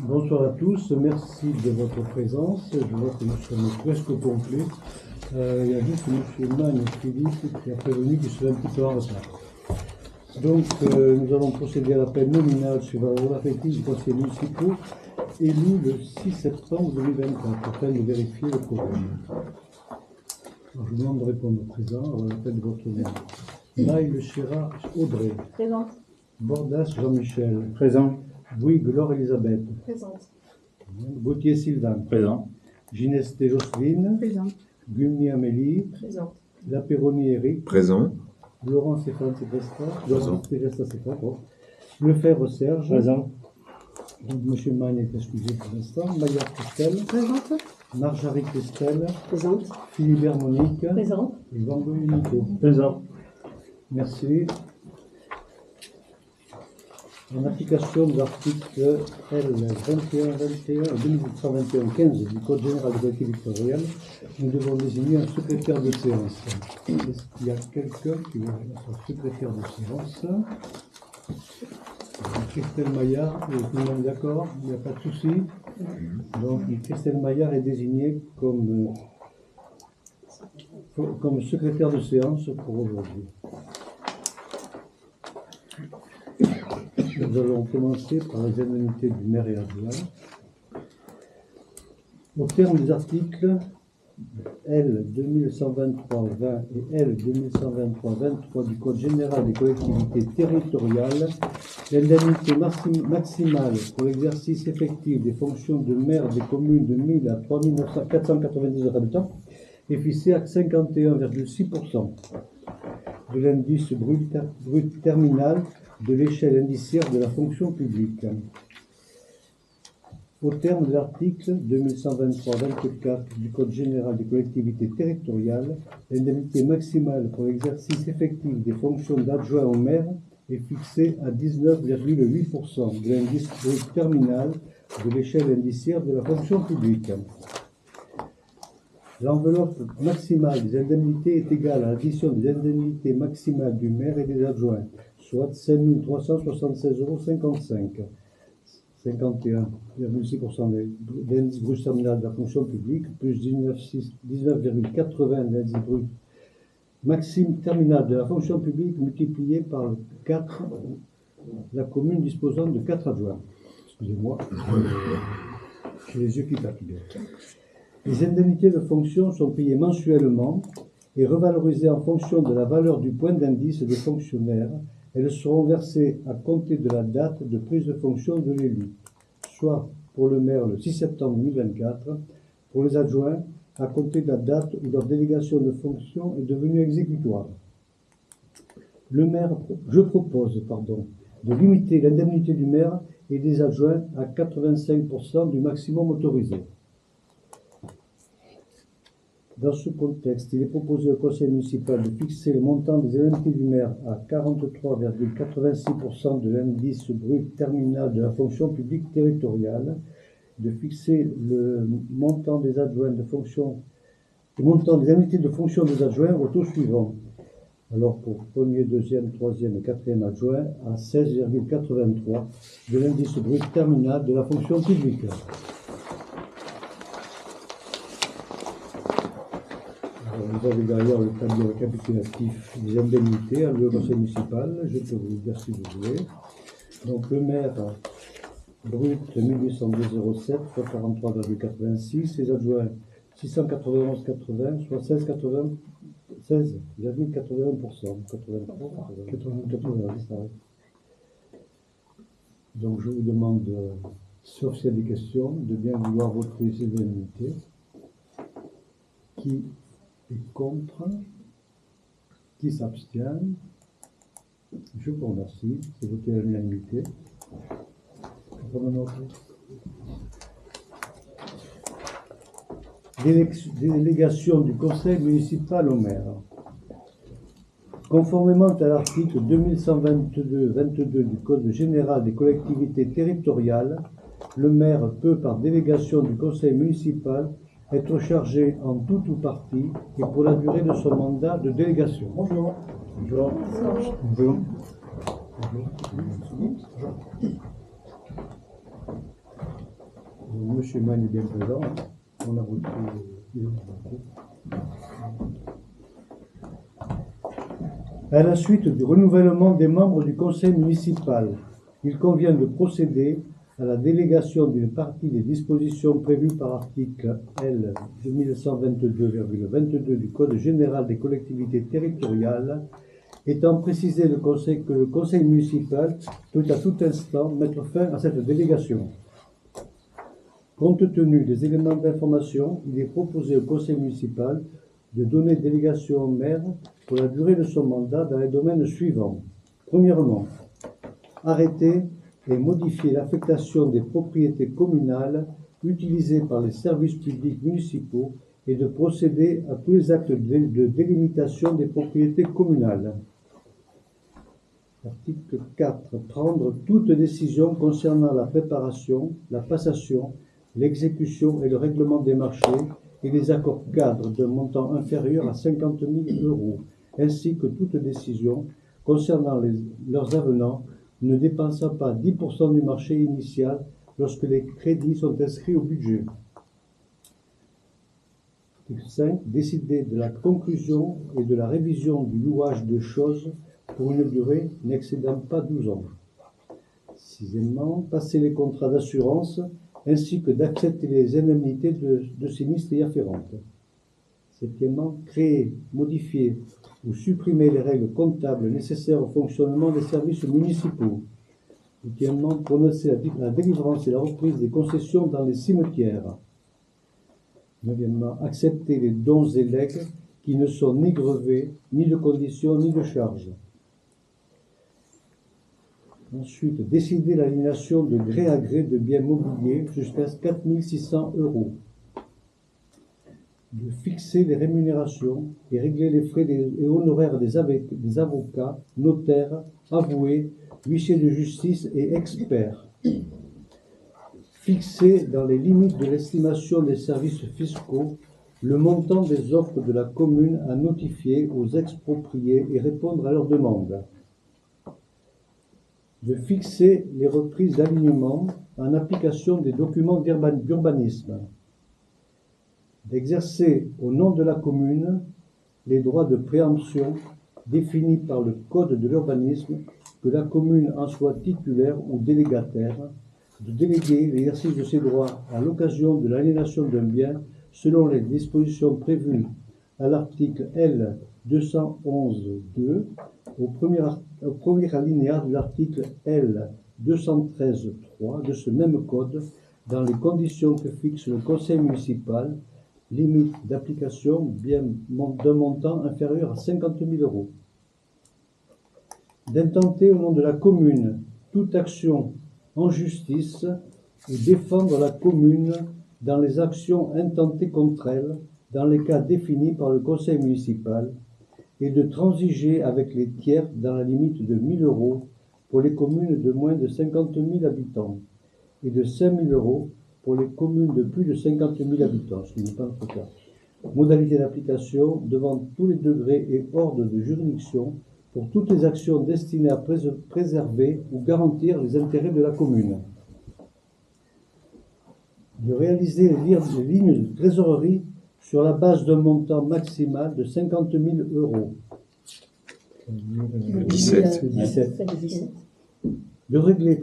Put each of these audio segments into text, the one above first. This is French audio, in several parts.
Bonsoir à tous, merci de votre présence. Je vois que nous sommes presque au complet. Il y a juste M. Magne Philippe qui a prévenu qu'il serait un petit peu en retard. Donc, nous allons procéder à l'appel nominal sur la loi affective du conseil municipal élu le 6 septembre 2024 afin de vérifier le quorum. Alors, je vous demande de répondre présent à l'appel de votre nom. Maï Le Chérat Audrey. Présente. Bordas Jean-Michel. Présent. Bouygues Laure-Elisabeth. Présente. Gauthier Sylvain. Présent. Ginesté Jocelyne. Présente. Gumni Amélie. Présente. Lapéroni Eric. Présent. Laurent Stéphane Séquestra. Présent. Laurent Séquestra Séquestra. Lefebvre Serge. Présent. Donc, M. Magne est excusé pour l'instant. Maillard Christelle. Présente. Marjorie Christelle. Présente. Philibert Monique. Présente. Et Vango Unico. Présent. Merci. En application de l'article L 2121-2115 du Code général de collectivité territoriale, nous devons désigner un secrétaire de séance. Est-ce qu'il y a quelqu'un qui veut être secrétaire de séance? Christelle Maillard, tout le monde est d'accord? Il n'y a pas de souci. Donc Christelle Maillard est désignée comme secrétaire de séance pour aujourd'hui. Nous allons commencer par les indemnités du maire et adjoint. Au terme des articles L 2123-20 et L 2123-23 du Code général des collectivités territoriales, l'indemnité maximale pour l'exercice effectif des fonctions de maire des communes de 1000 à 3499 habitants est fixée à 51,6% de l'indice brut terminal de l'échelle indiciaire de la fonction publique. Au terme de l'article 2123-24 du Code général des collectivités territoriales, l'indemnité maximale pour l'exercice effectif des fonctions d'adjoint au maire est fixée à 19,8% de l'indice brut terminal de l'échelle indiciaire de la fonction publique. L'enveloppe maximale des indemnités est égale à l'addition des indemnités maximales du maire et des adjoints, soit 5 376,55 €, 51,6% de l'indice brut terminal de la fonction publique, plus 19,80 de l'indice brut maxime terminal de la fonction publique multiplié par 4, la commune disposant de 4 adjoints. Excusez-moi, j'ai les yeux qui fatiguent. Les indemnités de fonction sont payées mensuellement et revalorisées en fonction de la valeur du point d'indice des fonctionnaires. Elles seront versées à compter de la date de prise de fonction de l'élu, soit pour le maire le 6 septembre 2024, pour les adjoints à compter de la date où leur délégation de fonction est devenue exécutoire. Je propose de limiter l'indemnité du maire et des adjoints à 85% du maximum autorisé. Dans ce contexte, il est proposé au conseil municipal de fixer le montant des indemnités du maire à 43,86% de l'indice brut terminal de la fonction publique territoriale, de fixer le montant des adjoints de fonction, le montant des indemnités de fonction des adjoints au taux suivant. Alors pour premier, deuxième, troisième et quatrième adjoint à 16,83 de l'indice brut terminal de la fonction publique. Vous avez derrière le tableau récapitulatif des indemnités à le conseil municipal. Je peux vous le dire si vous voulez. Donc le maire brut 1802,07 fois 43,86. Les adjoints 691,80 soit 16,81%. 80. Donc je vous demande, sauf s'il y a des questions, de bien vouloir voter ces indemnités. Qui est contre? Qui s'abstient? Je vous remercie. C'est voté à l'unanimité. Délégation du conseil municipal au maire. Conformément à l'article 2122-22 du Code général des collectivités territoriales, le maire peut, par délégation du conseil municipal, être chargé en tout ou partie et pour la durée de son mandat de délégation. Bonjour. Bonjour. Bonjour. Bonjour. M. Mann est bien présent. On a voté. À la suite du renouvellement des membres du conseil municipal, il convient de procéder à la délégation d'une partie des dispositions prévues par l'article L. 2122,22 du Code général des collectivités territoriales, étant précisé que le conseil municipal peut à tout instant mettre fin à cette délégation. Compte tenu des éléments d'information, il est proposé au conseil municipal de donner délégation au maire pour la durée de son mandat dans les domaines suivants. Premièrement, arrêter et modifier l'affectation des propriétés communales utilisées par les services publics municipaux et de procéder à tous les actes de délimitation des propriétés communales. Article 4. Prendre toute décision concernant la préparation, la passation, l'exécution et le règlement des marchés et les accords cadres d'un montant inférieur à 50 000 €, ainsi que toute décision concernant leurs avenants ne dépassant pas 10% du marché initial lorsque les crédits sont inscrits au budget. Article 5. Décider de la conclusion et de la révision du louage de choses pour une durée n'excédant pas 12 ans. Sixièmement, passer les contrats d'assurance ainsi que d'accepter les indemnités de sinistres y afférentes. Septièmement, créer, modifier ou supprimer les règles comptables nécessaires au fonctionnement des services municipaux. Huitièmement, prononcer la délivrance et la reprise des concessions dans les cimetières. Neuvièmement, accepter les dons et legs qui ne sont ni grevés, ni de conditions, ni de charges. Ensuite, décider l'aliénation de gré à gré de biens mobiliers jusqu'à 4 600 €. De fixer les rémunérations et régler les frais et honoraires des avocats, notaires, avoués, huissiers de justice et experts. Fixer dans les limites de l'estimation des services fiscaux le montant des offres de la commune à notifier aux expropriés et répondre à leurs demandes. De fixer les reprises d'alignement en application des documents d'urbanisme. D'exercer au nom de la commune les droits de préemption définis par le Code de l'urbanisme, que la commune en soit titulaire ou délégataire, de déléguer l'exercice de ces droits à l'occasion de l'aliénation d'un bien selon les dispositions prévues à l'article L. 211.2 au premier alinéa de l'article L. 213.3 de ce même code, dans les conditions que fixe le conseil municipal, limite d'application bien d'un montant inférieur à 50 000 €. D'intenter au nom de la commune toute action en justice ou défendre la commune dans les actions intentées contre elle, dans les cas définis par le conseil municipal, et de transiger avec les tiers dans la limite de 1 000 € pour les communes de moins de 50 000 habitants et de 5 000 € pour les communes de plus de 50 000 habitants, ce qui n'est pas notre cas. Modalité d'application devant tous les degrés et ordres de juridiction pour toutes les actions destinées à préserver ou garantir les intérêts de la commune. De réaliser les lignes de trésorerie sur la base d'un montant maximal de 50 000 €. 17. De régler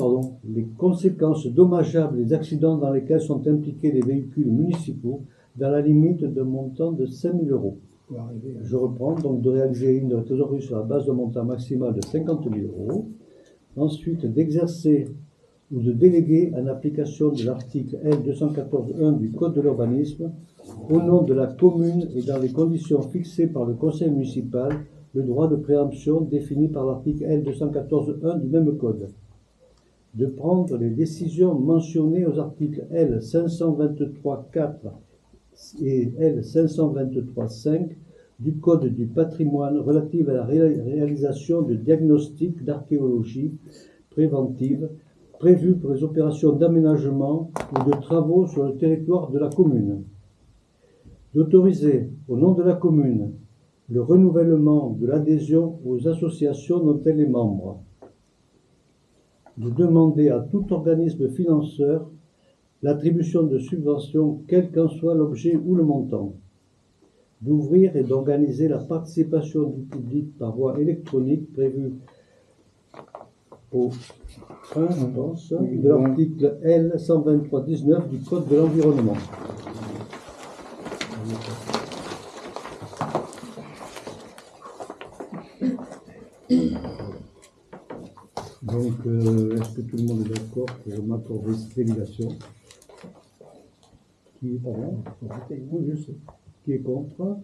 les conséquences dommageables des accidents dans lesquels sont impliqués les véhicules municipaux dans la limite d'un montant de 5 000 €. Je reprends donc de réaliser une ligne de trésorerie sur la base d'un montant maximal de 50 000 €. Ensuite, d'exercer ou de déléguer en application de l'article L. 214.1 du Code de l'urbanisme, au nom de la commune et dans les conditions fixées par le conseil municipal, le droit de préemption défini par l'article L. 214.1 du même code. De prendre les décisions mentionnées aux articles L. 523.4 et L. 523.5 du Code du patrimoine relative à la réalisation de diagnostics d'archéologie préventive prévues pour les opérations d'aménagement ou de travaux sur le territoire de la commune. D'autoriser, au nom de la commune, le renouvellement de l'adhésion aux associations dont elle est membre. De demander à tout organisme financeur l'attribution de subventions, quel qu'en soit l'objet ou le montant, d'ouvrir et d'organiser la participation du public par voie électronique prévue au 1, je pense, de l'article L. 123-19 du Code de l'environnement. Donc, est-ce que tout le monde est d'accord pour m'accorder cette délégation? Qui est pardon? Oui, je sais. Qui est contre?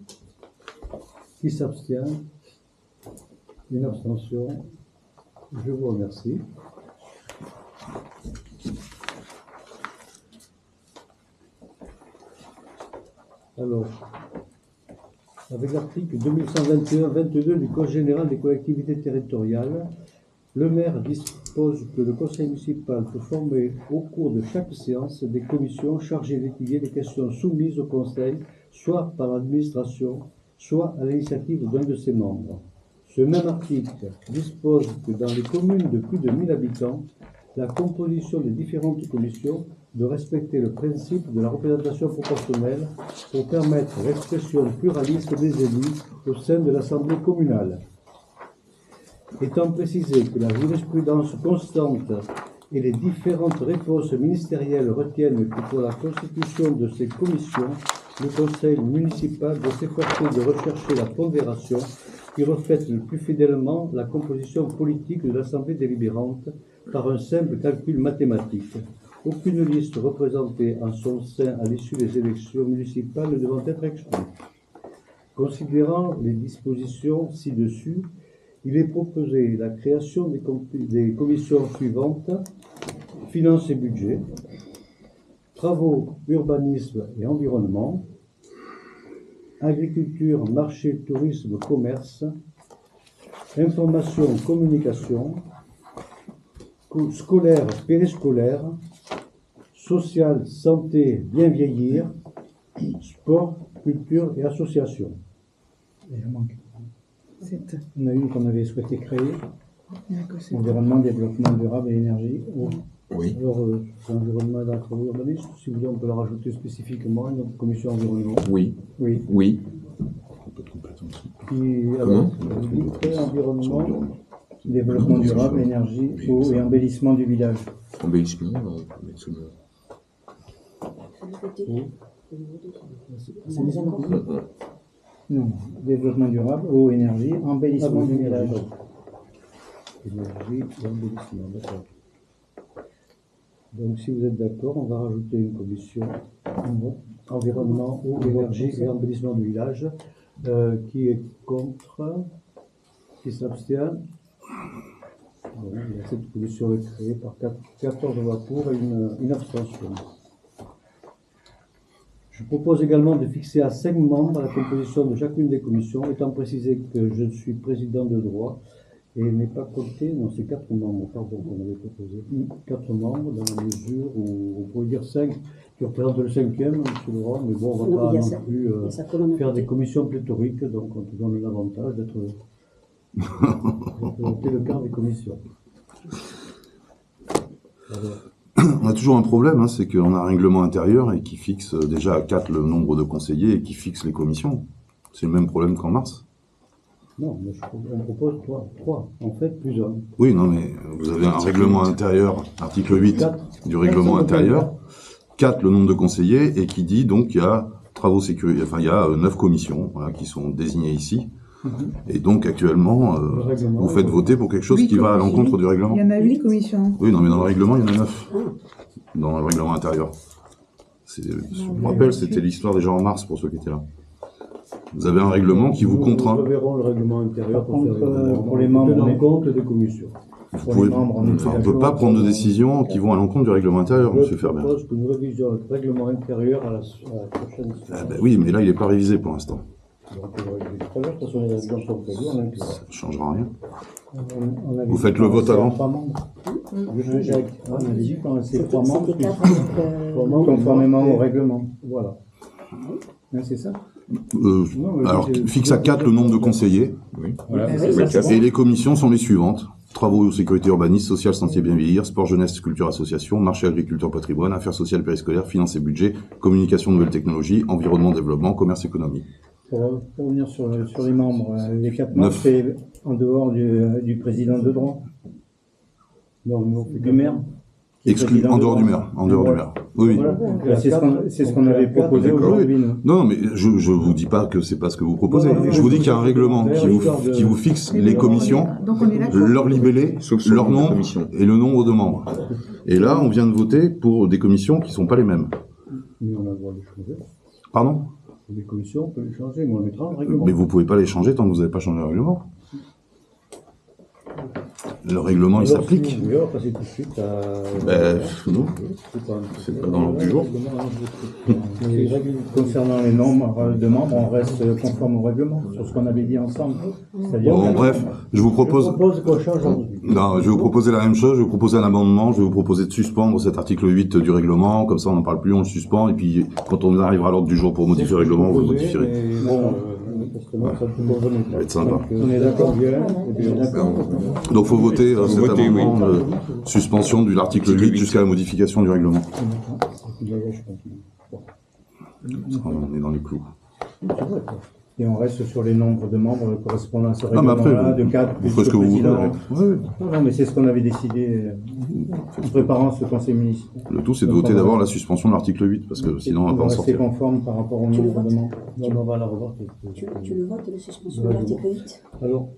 Qui s'abstient? Une abstention. Je vous remercie. Alors, avec l'article 2121-22 du Code général des collectivités territoriales, le maire dispose que le conseil municipal peut former au cours de chaque séance des commissions chargées d'étudier les questions soumises au conseil, soit par l'administration, soit à l'initiative d'un de ses membres. Ce même article dispose que dans les communes de plus de 1000 habitants, la composition des différentes commissions de respecter le principe de la représentation proportionnelle pour permettre l'expression pluraliste des élus au sein de l'Assemblée communale. Étant précisé que la jurisprudence constante et les différentes réponses ministérielles retiennent que pour la constitution de ces commissions, le conseil municipal doit s'efforcer de rechercher la pondération qui reflète le plus fidèlement la composition politique de l'Assemblée délibérante par un simple calcul mathématique. Aucune liste représentée en son sein à l'issue des élections municipales ne devant être exclue. Considérant les dispositions ci-dessus, il est proposé la création des commissions suivantes: finances et budget, travaux, urbanisme et environnement, agriculture, marché, tourisme, commerce, information, communication, scolaire, périscolaire, social, santé, bien vieillir, sport, culture et association. Il en manque. On a une qu'on avait souhaité créer, environnement, développement durable et énergie. Oui. Alors, environnement et travaux urbanistes, si vous voulez, on peut la rajouter spécifiquement, une autre commission environnement. Oui. Oui. Oui. Qui, alors, environnement, Développement durable, énergie, eau et embellissement du village. Embellissement, Non, développement durable, eau, énergie, embellissement du village. Énergie et embellissement, d'accord. Donc, si vous êtes d'accord, on va rajouter une commission environnement, eau, énergie et embellissement du village. Qui est contre? Qui s'abstient? Bon, cette commission est créée par 14 voix pour et une abstention. Je propose également de fixer à 5 membres la composition de chacune des commissions, étant précisé que je suis président de droit et n'est pas compté, non, c'est 4 membres, pardon, qu'on avait proposé. 4 membres dans la mesure où on pourrait dire 5 qui représentent le 5e, M. Leroy, mais bon, on ne va pas non plus faire des commissions pléthoriques, donc on te donne l'avantage d'être le quart des commissions. Alors, on a toujours un problème, c'est qu'on a un règlement intérieur et qui fixe déjà à 4 le nombre de conseillers et qui fixe les commissions. C'est le même problème qu'en mars. Non, mais on propose 3, en fait, plus 1. Oui, non, mais vous avez un règlement intérieur, article 8 du règlement intérieur, 4 le nombre de conseillers, et qui dit donc qu'il y a travaux sécurité, enfin il y a 9 commissions qui sont désignées ici. Et donc actuellement, vous faites voter pour quelque chose qui va à l'encontre du règlement. Il y en a 8 commissions. Oui, non, mais dans le règlement, il y en a 9. Dans le règlement intérieur. Je me rappelle, c'était l'histoire déjà en mars pour ceux qui étaient là. Vous avez un règlement qui vous contraint. Nous verrons le règlement intérieur pour les membres, tenant compte des commissions. On ne peut pas prendre de décisions qui vont à l'encontre du règlement intérieur, M. Ferber. Je propose que nous révisions notre règlement intérieur à la prochaine séance. Oui, mais là, il n'est pas révisé pour l'instant. Donc, de toute façon, les révisions sont prévues, on inclura. Ça ne changera rien. On Vous faites le vote avant. 3 membres. On avait dit qu'on c'est 3 membres, C'était 4 conformément au règlement. Voilà. C'est ça. Alors, fixe à 4 le nombre de conseillers. Oui. Voilà. Ah oui, Et les commissions sont les suivantes. travaux, sécurité, urbanisme, social, santé, bien vieillir, sport, jeunesse, culture, association, marché, agriculture, patrimoine, affaires sociales, périscolaires, finances et budget, communication, nouvelles technologies, environnement, développement, commerce, économie. Pour revenir sur les membres, les 4 membres, 9. c'est en dehors du président de droit, du maire. qui est Exclu, président en de dehors du droit. maire, en dehors du maire. Oui, oui. Voilà. C'est ce qu'on avait proposé D'accord. aujourd'hui, nous. Non, mais je vous dis pas que c'est pas ce que vous proposez. Non, non, Je vous dis qu'il y a un règlement qui vous fixe les commissions, Donc on est d'accord. leur libellé, Sauf leur sur la nom commission. et le nombre de membres. Et là, on vient de voter pour des commissions qui sont pas les mêmes. Mais on a le droit de changer. Pardon? Les commissions, on peut les changer, mais on les mettra dans le règlement. Mais vous pouvez pas les changer tant que vous n'avez pas changé le règlement. Le règlement, il Alors, s'applique. si vous voulez, on va passer tout de suite à... Non, c'est pas dans l'ordre du jour. Et concernant les nombres de membres, on reste conforme au règlement, sur ce qu'on avait dit ensemble. C'est-à-dire Bon, que- bref, je vous Je propose. propose qu'on change aujourd'hui. Non, je vais vous proposer la même chose, je vais vous proposer un amendement, je vais vous proposer de suspendre cet article 8 du règlement, comme ça on n'en parle plus, on le suspend, et puis quand on arrivera à l'ordre du jour pour modifier le règlement, vous le modifierez. Ça va être sympa. On est d'accord. Donc faut voter cet voter, oui. amendement de suspension de l'article Article 8 8. jusqu'à la modification du règlement. On est dans les clous. Et on reste sur les nombres de membres correspondant à ce Ah, mais après, règlement-là, de 4 vous ferez ce que vous voudrez. Ouais. Non, mais c'est ce qu'on avait décidé en préparant ce conseil municipal. Le tout, c'est de voter d'abord la suspension de l'article 8, parce que sinon on va pas en rester sortir. conforme par rapport au Tu le nombre de votes membres. Non, mais on va la revoir. Tu le votes, la suspension de l'article 8. Alors,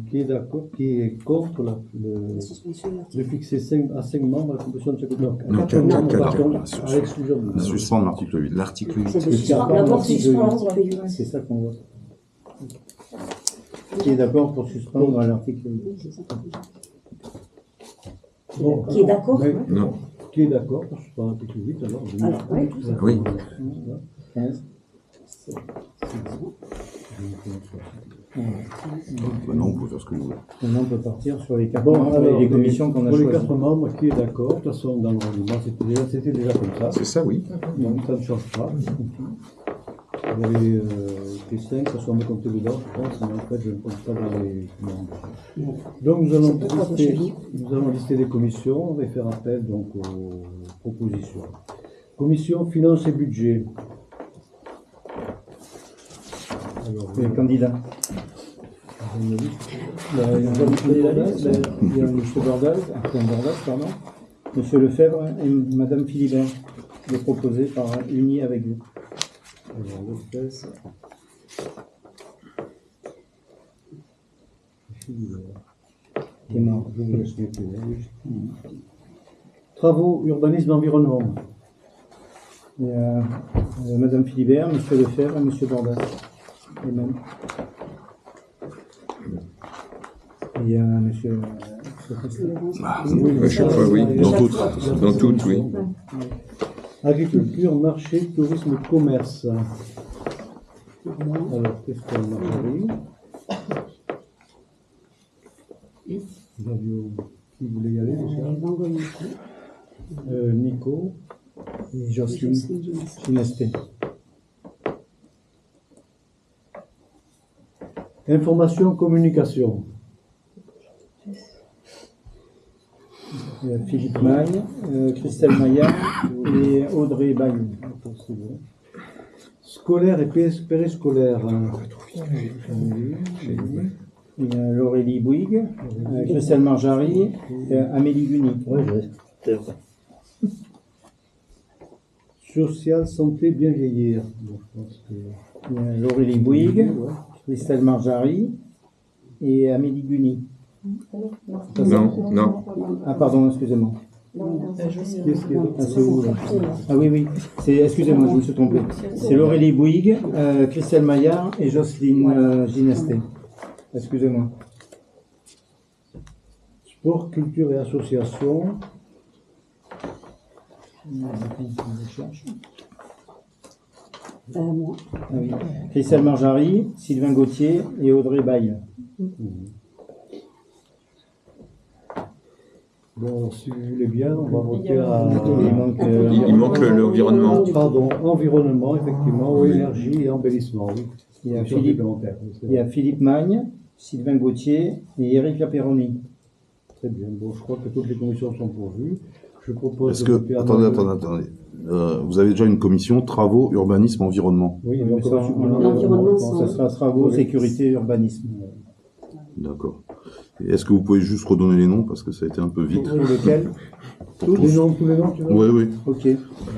qui est d'accord, qui est contre La suspension de de l'article fixer à 5 membres la composition de chaque Non, 4 quatre, membres, quatre. pardon, Quatre. à l'exclusion de Suspendre l'article 8. L'article 8. C'est de Parce qu'il y a suspendre. pas D'abord, d'article suspendre 8. l'article 8. C'est ça qu'on voit. Qui est d'accord pour suspendre l'article 8? Oui, c'est ça. Bon, Qui est d'accord? mais Non. qui est d'accord pour suspendre l'article 8 alors Alors, oui. Oui. 15. Non, vous pouvez faire ce que vous voulez. Maintenant, on peut partir sur les 4 Bon, membres alors, et les commissions qu'on a pour les choisies. 4 membres, qui est d'accord? De toute façon, dans le règlement, c'était déjà comme ça. C'est ça, oui. Donc, ça ne change pas. Vous avez les 5, ça soit me compter dedans, je pense, mais en fait, je ne compte pas dans les membres. Donc, nous allons lister les commissions, on va faire appel donc aux propositions. Commission Finances et Budget. Alors, Les candidats. il y a une liste. Il y a M. Bordas, pardon. M. Lefebvre et Mme Philibert, de proposer par uni avec vous. Alors, l'espèce. Qui est mort. Je vous laisse noter, hein. Travaux, urbanisme, environnement. Il y a Mme Philibert, M. Lefebvre et M. Bordas. Les mêmes. Il y a M. À chaque fois, oui. Dans toutes. Dans toutes, oui. Agriculture, marché, tourisme, commerce. Alors, Christelle Marjorie. Qui voulait y aller déjà? Nico. et Jocelyne Ginesté. Information, communication. Philippe Maille, Christelle Maillard et Audrey Baillon. Scolaire et périscolaire. Il y a Laurélie Bouygues, Christelle Marjari et Amélie Guni. Social, santé, bien vieillir. Bon, je pense que... Il y a Laurélie Bouygues, Christelle Marjari et Amélie Guni. Non. Ah pardon, excusez-moi. Qu'est-ce qui est Ah, c'est où là? Ah oui, oui. Excusez-moi, je me suis trompé. C'est Laurélie Bouygues, Christelle Maillard et Jocelyne Ginesté. Excusez-moi. Sport, culture et association. Moi. Ah oui. Christelle Marjari, Sylvain Gauthier et Audrey Baille. Bon, si vous voulez bien, on va voter à... Il manque l'environnement. Pardon, environnement, effectivement, oui, énergie et embellissement, oui. Il y a Culture Philippe, supplémentaire, oui, c'est il y a vrai. Philippe Magne, Sylvain Gauthier et Éric Laperroni. Très bien. Bon, je crois que toutes les commissions sont pourvues. Je propose. Est-ce que, attendez. Vous avez déjà une commission travaux, urbanisme, environnement. Oui, Mais donc ça, L'environnement, ça sera travaux, Oui. sécurité, urbanisme. D'accord. Et est-ce que vous pouvez juste redonner les noms parce que ça a été un peu vite. Pour lequel tous les noms, tu veux? Oui. Ok.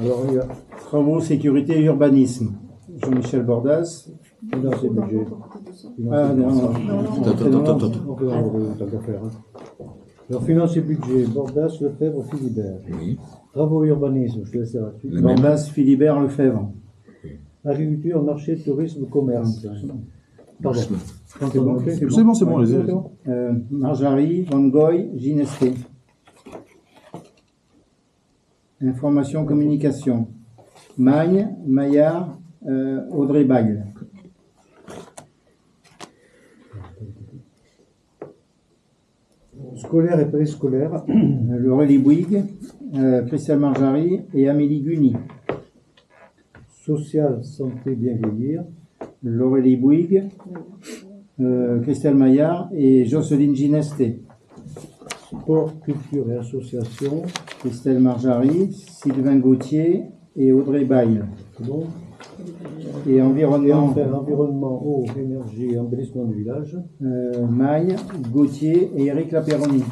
Alors, il y a Travaux, sécurité, urbanisme. Jean-Michel Bordas. finance et budget. Ah, non. Attends. On peut en avoir tant qu'à faire. Hein. Alors, finance et budget, Bordas, Lefebvre, Philibert. Oui. Travaux et urbanisme, je te laisse là-dessus. La même. Bordas, Philibert, Lefebvre. Agriculture, marché, tourisme, commerce. Pardon. C'est bon, C'est bon, les Marjari, Van Goy, Ginesté. Information, communication. Magne, Maillard, Audrey Baille. Scolaire et préscolaire, Laurélie Bouygues, Christelle Marjari et Amélie Guny. social, santé, bien vieillir. Laurélie Bouygues, Christelle Maillard et Jocelyne Ginesté. Sport, culture et association. Christelle Marjari, Sylvain Gauthier et Audrey Baille. Bon. Et Et environnement, enfin, environnement, eau, énergie et embellissement du village. Maille, Gauthier et Éric Lapéronie.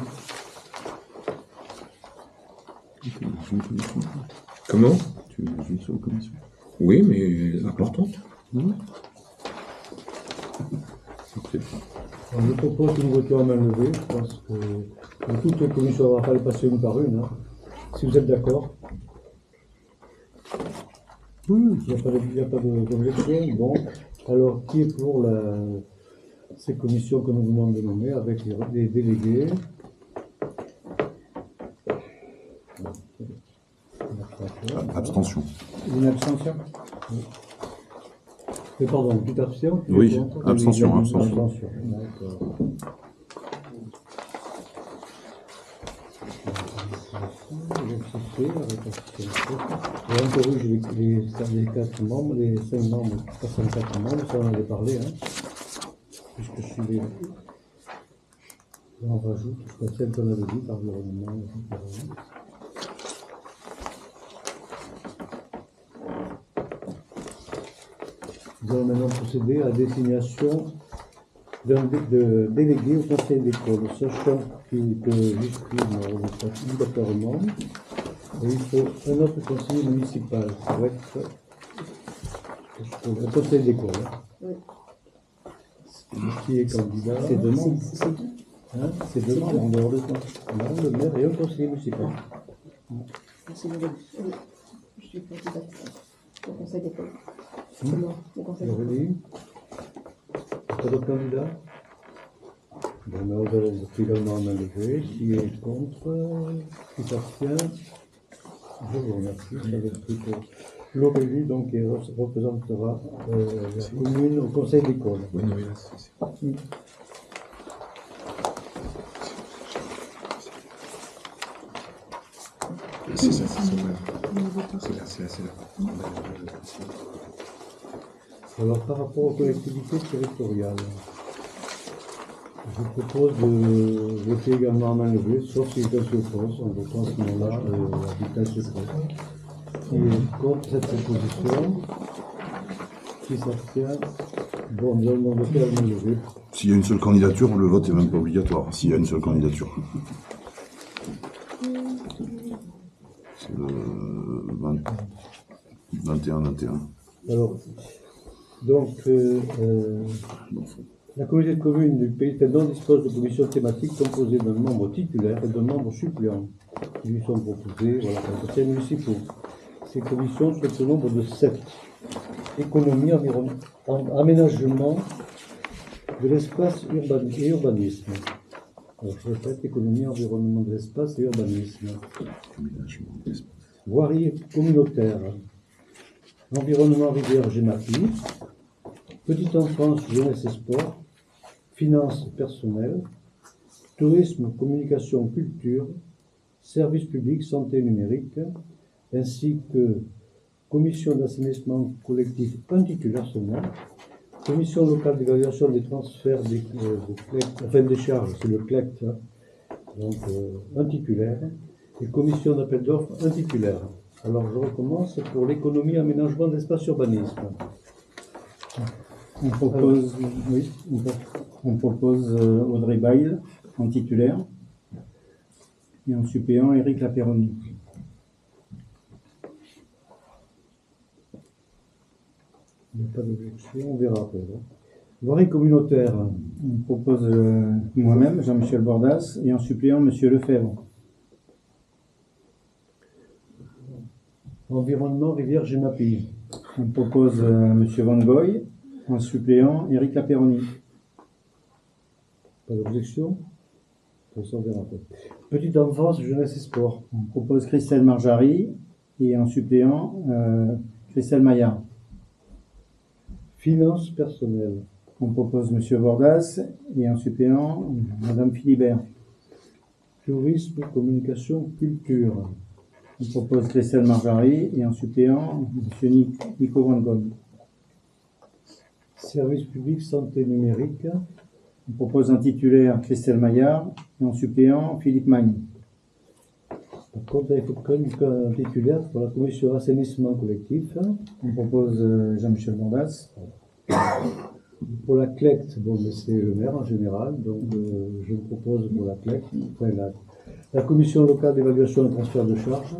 Comment? Tu veux une seule commission. Oui, mais importante. Ok. Alors, je propose une voiture à main levée. Je pense que toutes les commissions, on va pas les passer une par une. Hein. Si vous êtes d'accord. Il n'y a pas d'objection. Bon. Alors, qui est pour ces commissions que nous venons de nommer avec les délégués? Abstention. Une abstention. Mais pardon, tu t'abstiens? Tu es Oui, contre? abstention. D'accord. On interroge les 4 membres, les 5 membres, 64 membres, ça on en avait parlé, hein, puisque je suis les... On rajoute, je crois, celle qu'on avait dit, par environnement, etc. Nous allons maintenant procéder à la désignation de délégué au conseil d'école, sachant que jusqu'à obligatoirement, et il faut un autre conseiller municipal pour être un conseil d'école. Oui. Qui est candidat? C'est deux membres. Hein, c'est deux membres en dehors de toi. Non, le maire et un conseiller municipal. C'est le début. Oui. Je suis candidate au conseil d'école. C'est moi, le conseil d'école. Aurélie? Pas d'autres candidats? Bon, mais vous allez également en main levée. Qui est contre? Qui s'abstient? Je vous remercie. Ça va être pour l'Aurélie, donc, qui représentera la commune au conseil d'école. Oui, non, mais là, c'est... C'est ça, c'est là. Alors, par rapport aux collectivités territoriales, je propose de voter également en main levée, sauf si quelqu'un s'oppose. On vote à ce moment-là, l'habitat s'oppose. Qui est contre cette proposition? Qui s'abstient? Bon, nous allons voter la main levée. S'il y a une seule candidature, le vote est même pas obligatoire. S'il y a une seule candidature. C'est le 21. Alors, donc, la communauté de communes du Pays Tendon dispose de commissions thématiques composées d'un membre titulaire et d'un membre suppléant qui lui sont proposés, voilà, par les conseils municipaux. Ces commissions sont au nombre de 7. Économie, aménagement de l'espace et urbanisme. Alors, je répète, économie, environnement de l'espace et urbanisme. Voirie communautaire, environnement, rivière, GEMAPI, petite enfance, jeunesse et sport, finances personnelles, tourisme, communication, culture, services publics, santé numérique, ainsi que commission d'assainissement collectif, un titulaire seulement, commission locale d'évaluation des transferts des charges, c'est le CLECT, Donc, un titulaire. Et commission d'appel d'offres, un titulaire. Alors, je recommence pour l'économie, aménagement d'espace urbanisme. On propose, oui, on propose Audrey Bail en titulaire et en suppléant Éric Lapéronie. Il n'y a pas d'objection, on verra après. Voirie communautaire. On propose moi-même, Jean-Michel Bordas, et en suppléant Monsieur Lefebvre. Environnement, rivière Genapi. On propose Monsieur Van Goy, en suppléant Éric Lapéronie. Pas d'objection. On verra après. Petite enfance, jeunesse et sport. On propose Christelle Marjary et en suppléant Christelle Maillard. Finances personnelles. On propose Monsieur Bordas et en suppléant Madame Philibert. Tourisme, communication, culture. On propose Christelle Marjary et en suppléant Monsieur Nico Van Goy. Service public, santé numérique. On propose un titulaire Christelle Maillard et en suppléant Philippe Magne. Par contre, il faut quand même un titulaire pour la commission assainissement collectif. On propose Jean-Michel Bordas. Pour la CLECT, bon, mais c'est le maire en général, donc je propose pour la CLECT. Après, la commission locale d'évaluation et transfert de charges.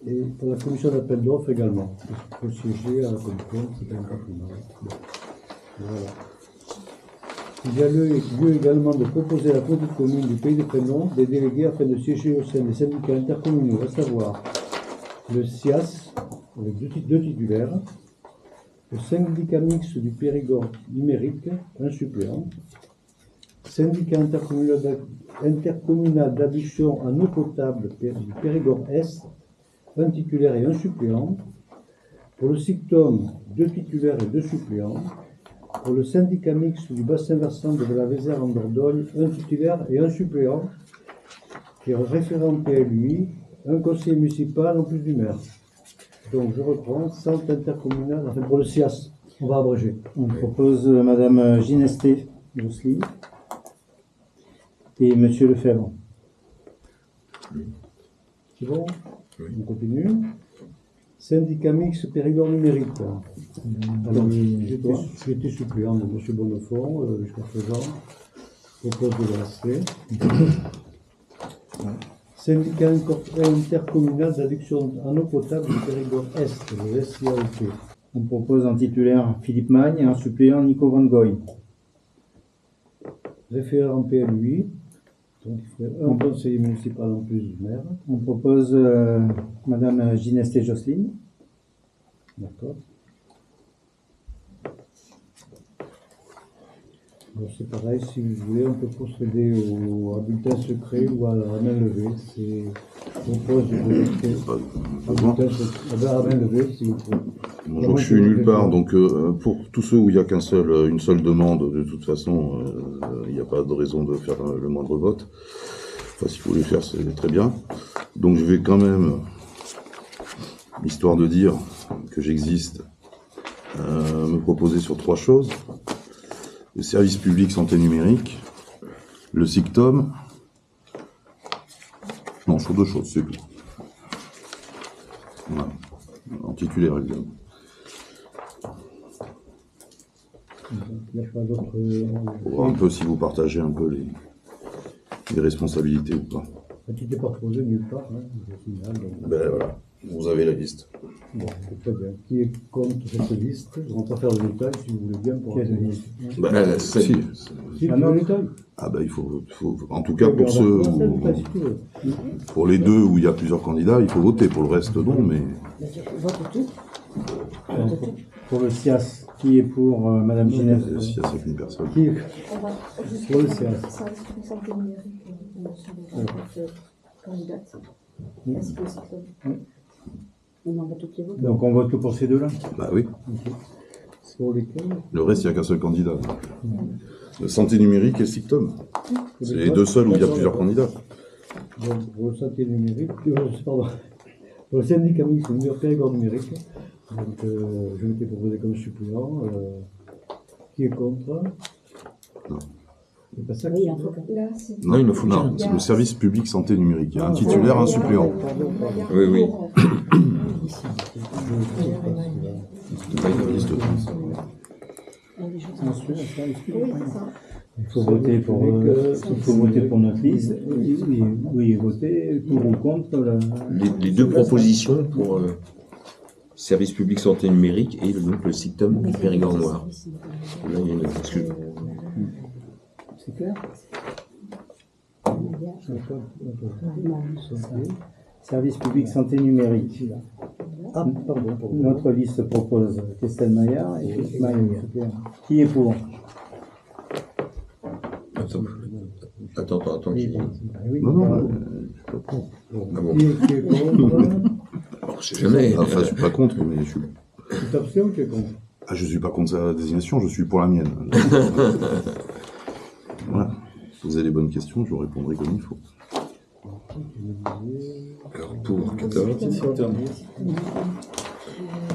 Et pour la commission d'appel d'offres également. Il faut siéger à la commission, c'est pas un compliment. Voilà. Il y a lieu également de proposer à la petite commune du Pays de Prénom des délégués afin de siéger au sein des syndicats intercommunaux, à savoir le SIAS, avec deux titulaires, le syndicat mixte du Périgord numérique, un suppléant, syndicat intercommunal d'adduction en eau potable du Périgord Est, un titulaire et un suppléant. Pour le SICTOM, deux titulaires et deux suppléants. Pour le syndicat mixte du bassin versant de la Vézère en Dordogne, un titulaire et un suppléant, qui est référent PLUI, un conseiller municipal en plus du maire. Donc je reprends, centre intercommunal, enfin pour le SIAS, on va abréger. On propose Madame Ginesté Jocelyne et Monsieur Lefebvre. C'est bon? Oui. On continue. Syndicat mixte Périgord numérique. Alors, j'étais suppléant de M. Bonnefond jusqu'à présent. Je propose de le rester. Syndicat intercommunal d'adduction en eau potable du Périgord Est, le SIAEP. On propose un titulaire Philippe Magne et un suppléant Nico Van Goy. Référent PLUI. Donc, il faudrait un conseiller municipal en plus du maire. On propose Madame Ginesté Jocelyne. D'accord. Bon, c'est pareil, si vous voulez, on peut procéder à bulletin secret ou à la main levée. Je propose de voter à main levée, si vous voulez. Bonjour, je suis nulle part, donc pour tous ceux où il n'y a une seule demande, de toute façon, il n'y a pas de raison de faire le moindre vote. Enfin, si vous voulez faire, c'est très bien. Donc je vais quand même, histoire de dire que j'existe, me proposer sur trois choses. Le service public santé numérique, le SICTOM. Non, sur deux choses, c'est tout. Voilà. En titulaire, évidemment. Il n'y a pas d'autres. Pour voir un peu si vous partagez un peu les responsabilités ou pas. Tu t'es pas proposé nulle part, hein, au final. Donc, Ben voilà, vous avez la liste. bon, c'est très bien. Qui est contre cette liste? On va pas faire le détail si vous voulez bien. Pour Quelle liste? Ben, si. Si, tu veux le détail. Ah ben il faut, en tout cas pour ceux, pour les deux où il y a plusieurs candidats, il faut voter. Pour le reste, non, mais Vote tout. Pour le SIAS, qui est pour Madame Ginesté? s'il y a qu'une personne. Qui est On va juste Pour le faire CA. service public santé numérique, on sur les candidates, ainsi que le secteur. On envoie toutes les votes. Donc on vote que pour ces deux-là? Bah oui. sur lesquels Le reste, il n'y a qu'un seul candidat. Santé numérique et SICTOM. C'est les deux seuls où il y a plusieurs candidats. Donc, pour le santé numérique, pardon, pour le syndicat mixte du Périgord numérique, donc, je m'étais proposé comme suppléant. Qui est contre? Non. C'est pas ça Oui, il en faut qu'un. Là, c'est. Non, il ne faut Non, qu'un. c'est le service public santé numérique. Il y a un titulaire, un suppléant. Oui, oui. Pas une liste. Ensuite, un service public. Oui, c'est ça. Il faut voter pour notre liste. Oui, voter pour ou contre la. Les deux propositions pour service public santé numérique et donc le SICTOM du Périgord noir. Là, il y a une exclusion. C'est clair? Service public santé numérique. Ah, pardon. Notre liste propose Christelle Maillard et Philippe Maillard. Qui est pour? Attends, j'ai... Non, je suis pas pour. Ah bon. Qui est contre? On sait jamais. Enfin, je suis pas contre, mais je suis... Tu t'abstiens ou tu es contre? Ah, je suis pas contre sa désignation, je suis pour la mienne. Voilà. Si vous avez des bonnes questions, je vous répondrai comme il faut. Alors, pour 14,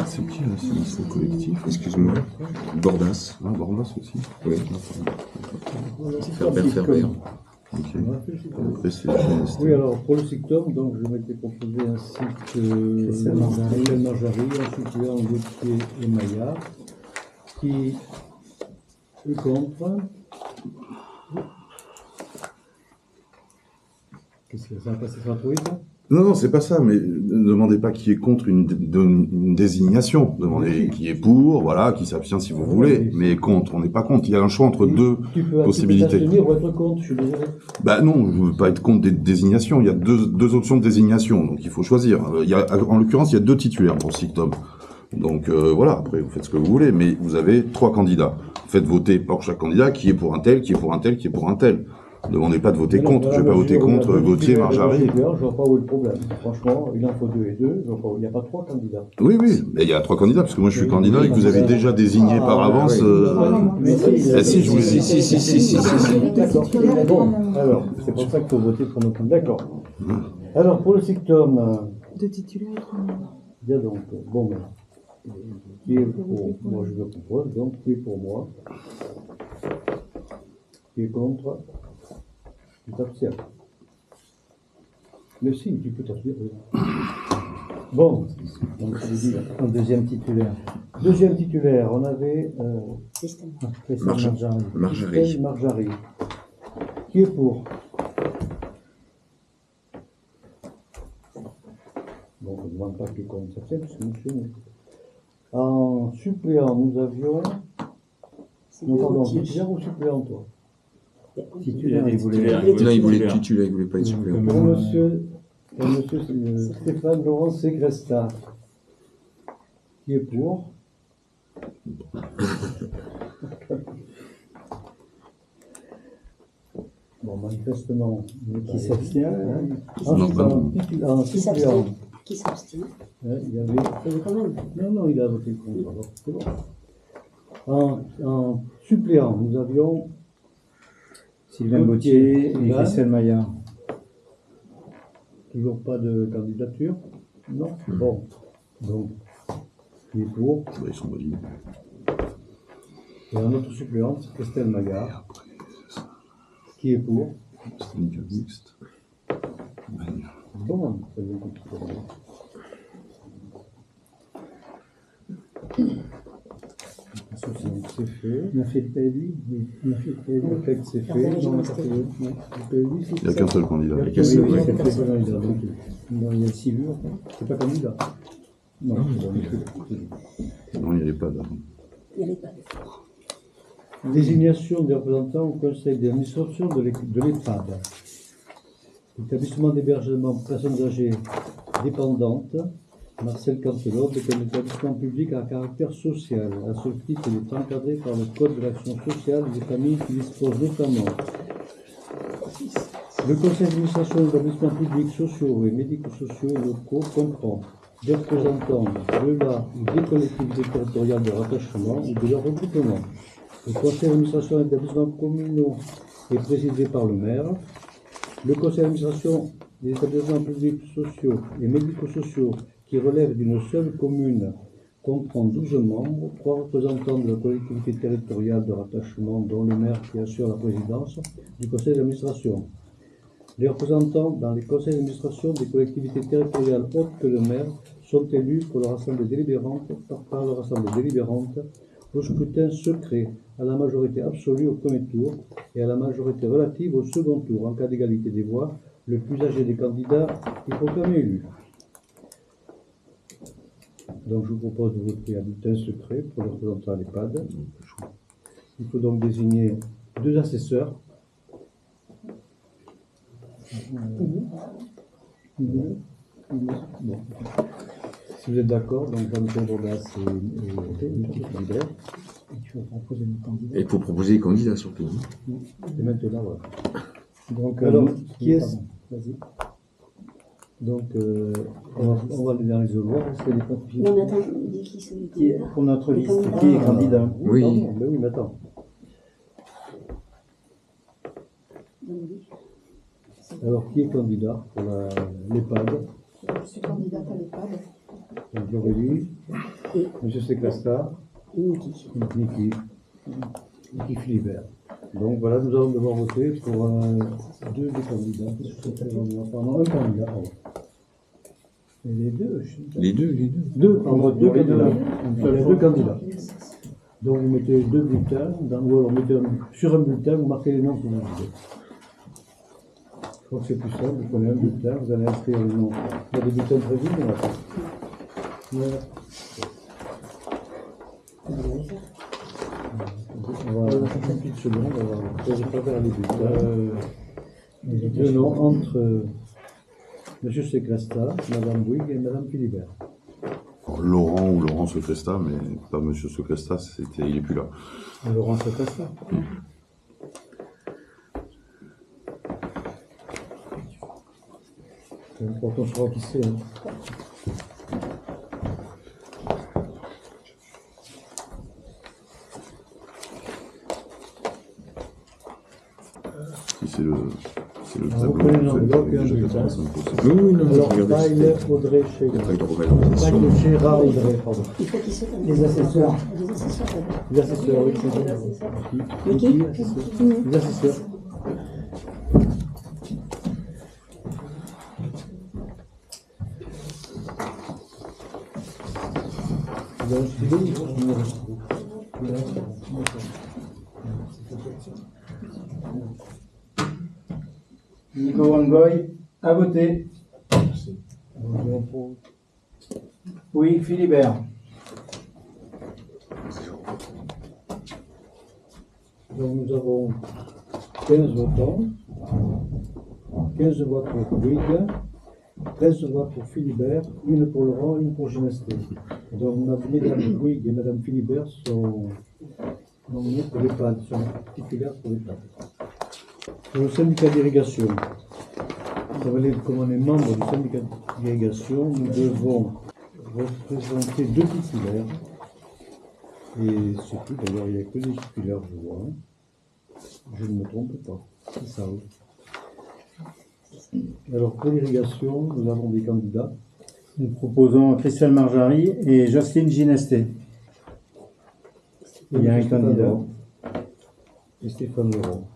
C'est qui là? C'est le collectif? excuse-moi, Bordas, Ah, Bordas aussi. oui, Ferber. Ok. Après, c'est la GNST. Oui, alors pour le SICTOM, donc je m'étais proposé ainsi que Christelle Marjari. Christelle Marjari, ensuite Léon Gauthier et Maillard, qui est contre. Qu'est-ce que ça va passer sur la truite? Non, c'est pas ça, mais ne demandez pas qui est contre une désignation. Demandez qui est pour, voilà, qui s'abstient si vous voulez, mais contre, on n'est pas contre. Il y a un choix entre deux Tu peux possibilités. t'abstenir ou être contre, je suis désolé. Bah non, je veux pas être contre des désignations. Il y a deux options de désignation, donc il faut choisir. En l'occurrence, il y a 2 titulaires pour SICTOM. Donc voilà, après vous faites ce que vous voulez, mais vous avez 3 candidats. Faites voter pour chaque candidat qui est pour un tel, qui est pour un tel, qui est pour un tel. Ne demandez pas de voter contre. Je vais pas voter contre Gauthier, Marjari. Je vois pas où est le problème. Franchement, il en faut 2 et 2. Il n'y a pas 3 candidats. Oui, mais il y a 3 candidats, parce que moi je suis candidat et que vous avez déjà désigné par avance. Si, je vous ai dit. Si. D'accord. Bon, alors, c'est pour ça qu'il faut voter pour nos candidats. D'accord. Alors, pour le SICTOM, De titulaire et trois membres. il y a donc, bon, ben, qui est pour moi, je le propose, donc, qui est pour moi, qui est contre, tu t'abstiens. Mais si, tu peux t'abstenir. Bon, donc, je vous dis, là. En deuxième titulaire. Deuxième titulaire, on avait Christelle. Christelle Marjari. Christelle Marjari. Qui est pour? Bon, on ne demande pas qui est contre ça, parce que monsieur n'est pas. En suppléant, nous avions. Non, pardon, titulaire ou suppléant, toi? Titulaire, il voulait. Non, il voulait être titulaire, il voulait pas être suppléant. Pour monsieur Stéphane Laurent Segresta. Qui est pour? Bon, manifestement, Qui s'abstient? Ensuite, en Qui suppléant, s'abstient? Qui s'abstient? il y avait. Il est quand même. Non, il a voté contre, alors c'est bon. En suppléant, nous avions Sylvain Gauthier et Sylvain. Christelle Maillard. toujours pas de candidature. Non. Bon. Donc, qui est pour? Bah, ils sont validés. Et un autre suppléante, Christelle Magard. Qui est pour? Syndicat mixte. Bon, ça veut dire que c'est fait. On a fait le PLU? Oui. On a fait le PLU. Le fait que c'est fait. Partage Non, resté. le PLU, c'est Il n'y a qu'un seul candidat. Il y a qu'un qu'un seul, seul oui. candidat. Donc, Non, il y a le Silure. c'est pas candidat. Non, c'est pas Non, il n'y avait pas de... Il n'y avait pas de. Désignation des représentants au conseil d'administration de l'EHPAD. Établissement d'hébergement pour personnes âgées dépendantes. Marcel Cantelot est un établissement public à caractère social. À ce titre, il est encadré par le Code de l'action sociale des familles qui disposent notamment. Le conseil d'administration d'établissements publics sociaux et médico-sociaux locaux comprend des représentants de la ou des collectivités territoriales de rattachement ou de leur regroupement. Le conseil d'administration d'établissements communaux est présidé par le maire. Le conseil d'administration des établissements publics sociaux et médico-sociaux qui relèvent d'une seule commune comprend 12 membres, 3 représentants de la collectivité territoriale de rattachement, dont le maire qui assure la présidence du conseil d'administration. Les représentants dans les conseils d'administration des collectivités territoriales autres que le maire sont élus par leur assemblée délibérante au scrutin secret, à la majorité absolue au premier tour et à la majorité relative au second tour. En cas d'égalité des voix, le plus âgé des candidats est proclamé élu. Donc je vous propose de voter à bulletin secret pour les représentants à l'EHPAD. Il faut donc désigner 2 assesseurs. Bon. Si vous êtes d'accord, donc Jean-Michel Bordas et Mickey Philibert. Et il faut proposer des candidats surtout. Et maintenant, voilà. Donc, Alors, qui est-ce? pardon, vas-y. Donc, on va aller dans les isoloirs. C'est les papiers. Non, mais attends, dis qui sont les Qui est, candidats. pour notre Les liste, candidats. qui est candidat? Oui. Pardon, mais oui, mais attends. Donc, oui. Alors, qui est candidat pour l'EHPAD? Je suis candidate à l'EHPAD. Donc, Aurélie, Et M. Seclasta, Niki. Mickey Philibert. Donc, voilà, nous allons devoir voter pour 2 des candidats. Pardon, un candidat. Pardon. Et les deux, Les deux. Deux, pardon, deux les deux. candidats. Il y a 2 candidats. Donc, vous mettez 2 bulletins, ou alors mettez sur un bulletin, vous marquez les noms que vous voulez. Je crois que c'est plus simple, vous prenez un bulletin, vous allez inscrire les noms. Il y a des bulletins prévus, mais voilà. Voilà. On va faire une petite seconde, je vais pas faire les bulletins. Le nom entre M. Secresta, Mme Bouygues et Mme Philibert. Laurent ou Laurent Secresta, mais pas Monsieur Secresta, il est plus là. Laurent Secresta. C'est important de savoir qui c'est. Hein. C'est le Alors, tableau. vous prenez Vous l'enveloppe avez et un déjà bulletin. 85%. Oui, non, Alors, regardez, Bail, Audrey, il n'y a pas eu de Bail, représentation. Gérard, Audrey, pardon. Il faut qu'ils soient Les assesseurs. Les assesseurs, d'abord. Les assesseurs, oui, c'est Les bon. assesseurs. Qui Mickey. assesseurs. Les assesseurs. Il y a un stylo, il y a un stylo. Nico Wangoy, à voter. Oui, Philibert. Donc nous avons 15 votants, 15 voix pour Bouygues, 13 voix pour Philibert, une pour Laurent, une pour Ginesté. Donc Mesdames Bouygues et Madame Philibert sont nominées pour l'EHPAD, sont titulaires pour l'EHPAD. Pour le syndicat d'irrigation, comme on est membre du syndicat d'irrigation, nous devons représenter 2 titulaires. Et c'est tout, d'ailleurs il n'y a que des titulaires, je vois. Hein. Je ne me trompe pas, c'est ça, oui. Alors pour l'irrigation, nous avons des candidats. Nous proposons Christelle Marjary et Jocelyne Ginesté. Il y a un candidat. Laurent et Stéphane Laurent.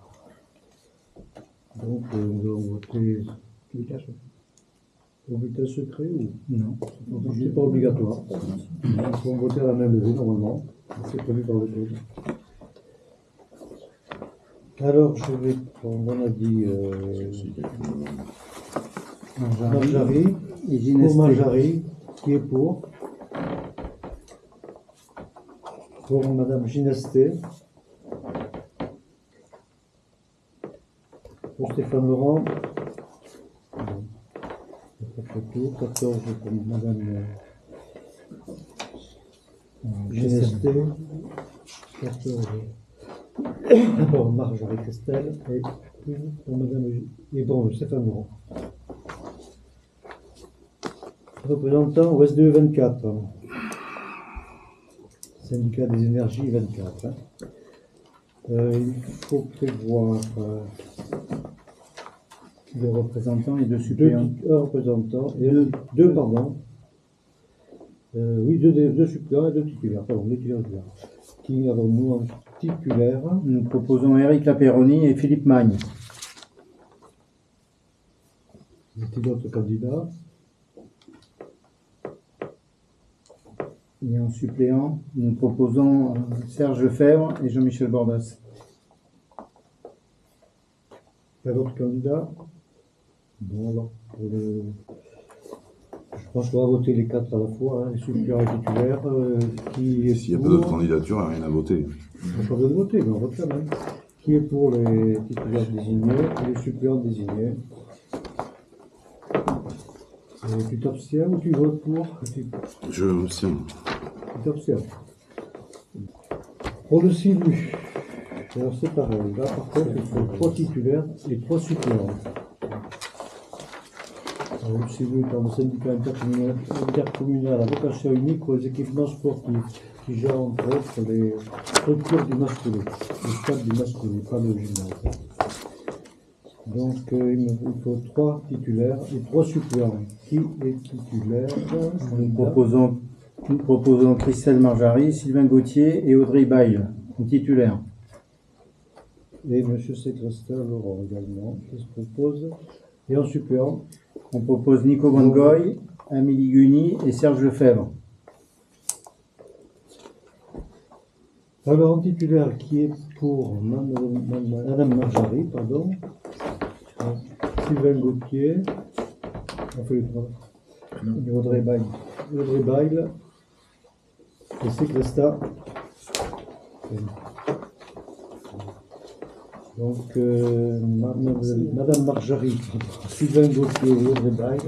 Donc nous allons voter au bulletin secret ou Non. c'est pas obligatoire. Ils vont voter à la main levée normalement. C'est prévu par le code. Alors je vais prendre, on a dit Marjary et pour Ginesté. Marjary, qui est pour Madame Ginesté. Pour Stéphane Laurent, bon, 14 pour Madame Ginesté, 14 pour Marjorie Christelle et une pour Madame et bon, Stéphane Laurent. Représentant au SDE 24, syndicat des énergies 24. Hein. Il faut prévoir 2 représentants et 2 suppléants. un représentant et deux, pardon. Oui, deux suppléants et deux titulaires. Pardon, deux titulaires. Qui avons-nous en titulaire? Nous proposons Éric Lapéroni et Philippe Magne. Y a-t-il d'autres candidats? Et en suppléant, nous proposons Serge Lefebvre et Jean-Michel Bordas. Pas d'autres candidats? Bon, alors, je pense qu'on va voter les quatre à la fois, hein, les suppléants et titulaires. Qui est S'il n'y a pour... pas d'autres candidatures, il n'y a rien à voter. On n'a pas besoin de voter, mais on vote quand même. Qui est pour les titulaires désignés et les suppléants désignés? Tu t'abstiens ou tu votes pour? Je me tiens. Tu t'abstiens. Pour le CIVU, alors c'est pareil. Là, par contre, il faut 3 titulaires et 3 suppléants. Alors, le CIVU est un syndicat intercommunal à vocation unique pour les équipements sportifs qui gère entre autres les structures du masculin, le stade du masculin, pas le gymnase. Donc, il faut 3 titulaires et 3 suppléants. Qui est titulaire? Nous proposons Christelle Marjary, Sylvain Gauthier et Audrey Baille, en titulaire. Et M. Sécrestin Laurent également, qui se propose. Et en suppléant, On propose Nico Van Goy, Amélie Guni et Serge Lefebvre. alors en titulaire, qui est pour Madame Marjary, pardon, Sylvain Gauthier, on fait les trois, et Audrey Baille, et Sécrestin. Donc, Madame Marjary, Sylvain Gauthier et Audrey Baille,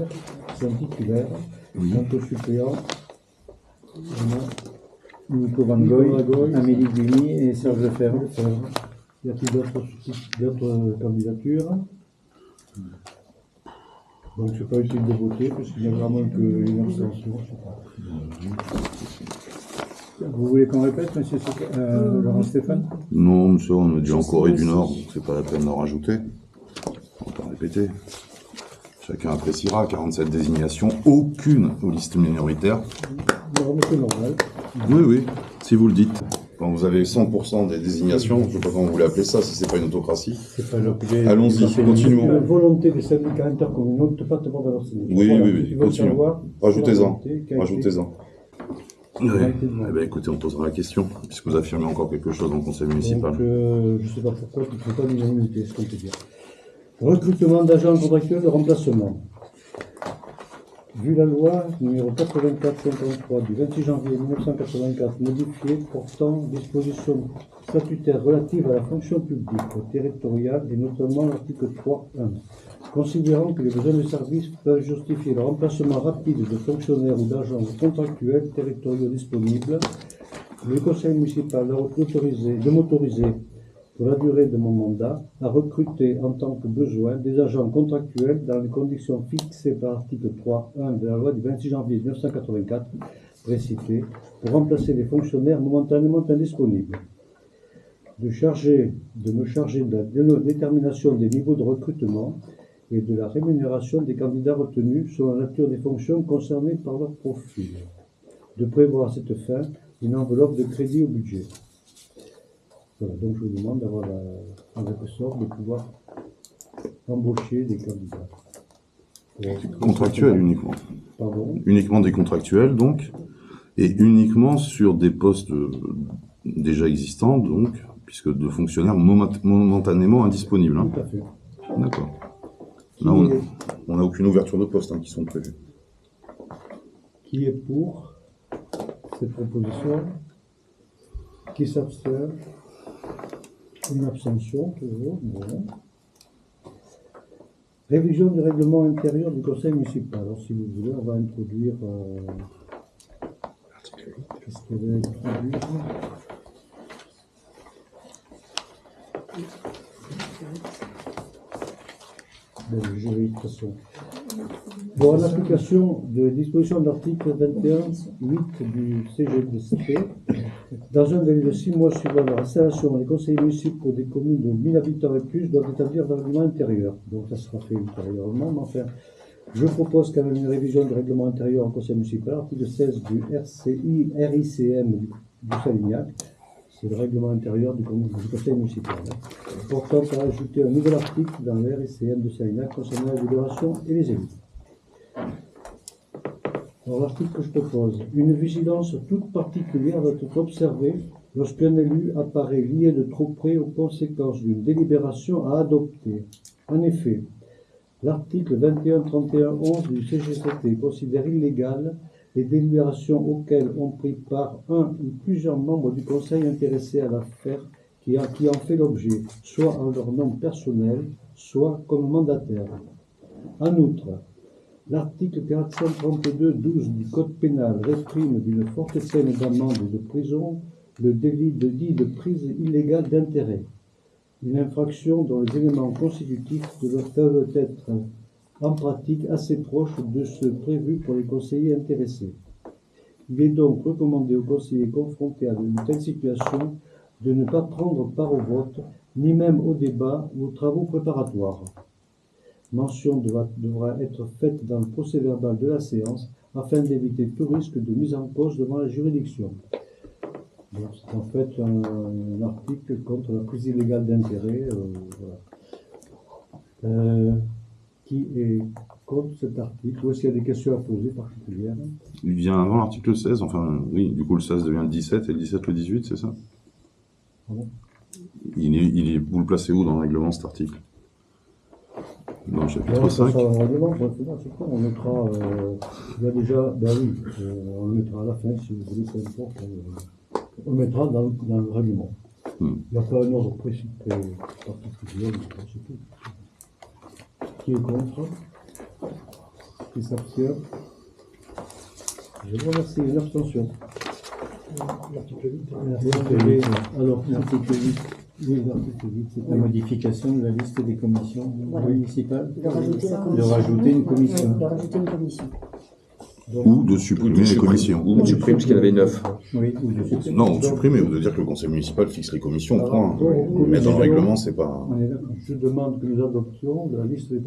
c'est un titulaire. Quant au suppléant, on a Nico Van Goy, Amélie Guni et Serge Lefebvre. Y a-t-il d'autres candidatures? Donc c'est pas utile de voter puisqu'il n'y a vraiment qu'une abstention. Vous voulez qu'on répète, monsieur Laurent Stéphane? Non, monsieur, on est déjà en Corée du Nord, donc c'est pas la peine d'en rajouter. On peut répéter. Chacun appréciera, 47 désignations, aucune aux listes minoritaires. Non, mais c'est normal. Oui, oui, si vous le dites. Quand vous avez 100% des désignations, je ne sais pas comment vous voulez appeler ça, si c'est pas une autocratie. C'est pas l'objet. Allons-y, La continuons. volonté des syndicats intercommunaux de ne pas demander à leur syndicat. Oui, Voilà, oui, si oui, tu veux continuons. savoir, Rajoutez-en, la volonté qui a été- rajoutez-en. Oui. Eh bien, écoutez, on posera la question, puisque vous affirmez encore quelque chose dans le conseil municipal. Donc, je ne sais pas pourquoi tu ne fais pas d'unanimité, ce qu'on peut dire. Recrutement d'agents contractuels de remplacement. Vu la loi numéro 84-53 du 26 janvier 1984 modifiée portant dispositions statutaires relatives à la fonction publique territoriale et notamment l'article 3.1, considérant que les besoins de services peuvent justifier le remplacement rapide de fonctionnaires ou d'agents contractuels territoriaux disponibles, le conseil municipal a autorisé de m'autoriser pour la durée de mon mandat, à recruter en tant que besoin des agents contractuels dans les conditions fixées par l'article 3.1 de la loi du 26 janvier 1984 précitée pour remplacer les fonctionnaires momentanément indisponibles. De me charger de la détermination des niveaux de recrutement et de la rémunération des candidats retenus selon la nature des fonctions concernées par leur profil. De prévoir à cette fin une enveloppe de crédit au budget. Voilà, donc je vous demande d'avoir en quelque sorte de pouvoir embaucher des candidats. Contractuels uniquement. Pardon. Uniquement des contractuels, donc, et uniquement sur des postes déjà existants, donc, puisque de fonctionnaires momentanément indisponibles. Hein. Tout à fait. D'accord. Là, on n'a aucune ouverture de poste qui sont prévues. Qui est pour cette proposition? Qui s'abstient? Une abstention, toujours. Bon. Révision du règlement intérieur du conseil municipal. Alors, si vous voulez, on va introduire. Qu'est-ce qu'il y avait introduit? Bon, je vais de toute façon. Bon, en application de disposition de l'article 21.8 du CGDCP, dans un délai de 6 mois suivant leur installation, les conseillers municipaux des communes de 1000 habitants et plus doivent établir leur règlement intérieur. Donc ça sera fait ultérieurement, mais enfin, Je propose quand même une révision du règlement intérieur en conseil municipal, article 16 du RICM du Salignac, c'est le règlement intérieur du conseil municipal, portant à ajouter un nouvel article dans le RICM de Salignac concernant la délibération et les élus. Alors l'article que je propose, une vigilance toute particulière doit être observée lorsqu'un élu apparaît lié de trop près aux conséquences d'une délibération à adopter. En effet, l'article 21-31-11 du CGCT considère illégales les délibérations auxquelles ont pris part un ou plusieurs membres du conseil intéressés à l'affaire qui en fait l'objet, soit en leur nom personnel, soit comme mandataire. En outre, l'article 432-12 du Code pénal réprime d'une forte peine d'amende et de prison le délit dit de prise illégale d'intérêt, une infraction dont les éléments constitutifs peuvent être en pratique assez proches de ceux prévus pour les conseillers intéressés. Il est donc recommandé aux conseillers confrontés à une telle situation de ne pas prendre part au vote, ni même au débat ou aux travaux préparatoires. Mention devra être faite dans le procès-verbal de la séance afin d'éviter tout risque de mise en cause devant la juridiction. Donc, c'est en fait un article contre la prise illégale d'intérêt. Voilà. Qui est contre cet article? Ou est-ce qu'il y a des questions à poser particulières? Il vient avant l'article 16, enfin, oui, du coup le 16 devient le 17 et le 17 le 18, c'est ça? Pardon? Vous le placez où dans le règlement, cet article? Dans le chapitre Non, 5. ça, on mettra, il y a déjà, ben oui, on le mettra à la fin, si vous voulez, peu importe, on le mettra dans le règlement. Il n'y a pas un ordre précis, particulier, c'est tout. Qui est contre? Qui s'abstient? Je vous remercie. Une abstention. L'article 8. Alors, l'article 8. Oui, l'article 8, c'est La modification de la liste des commissions municipales. De rajouter la De rajouter une commission. De rajouter une commission. Ou de supprimer les commissions. Ou on supprime parce qu'il y en avait 9. Oui, ou de supprimer. Non, supprimer, ou de dire que le conseil municipal fixe les commissions, Alors, point. donc, Mais dans le règlement, c'est pas... On est d'accord. Je demande que nous adoptions la liste des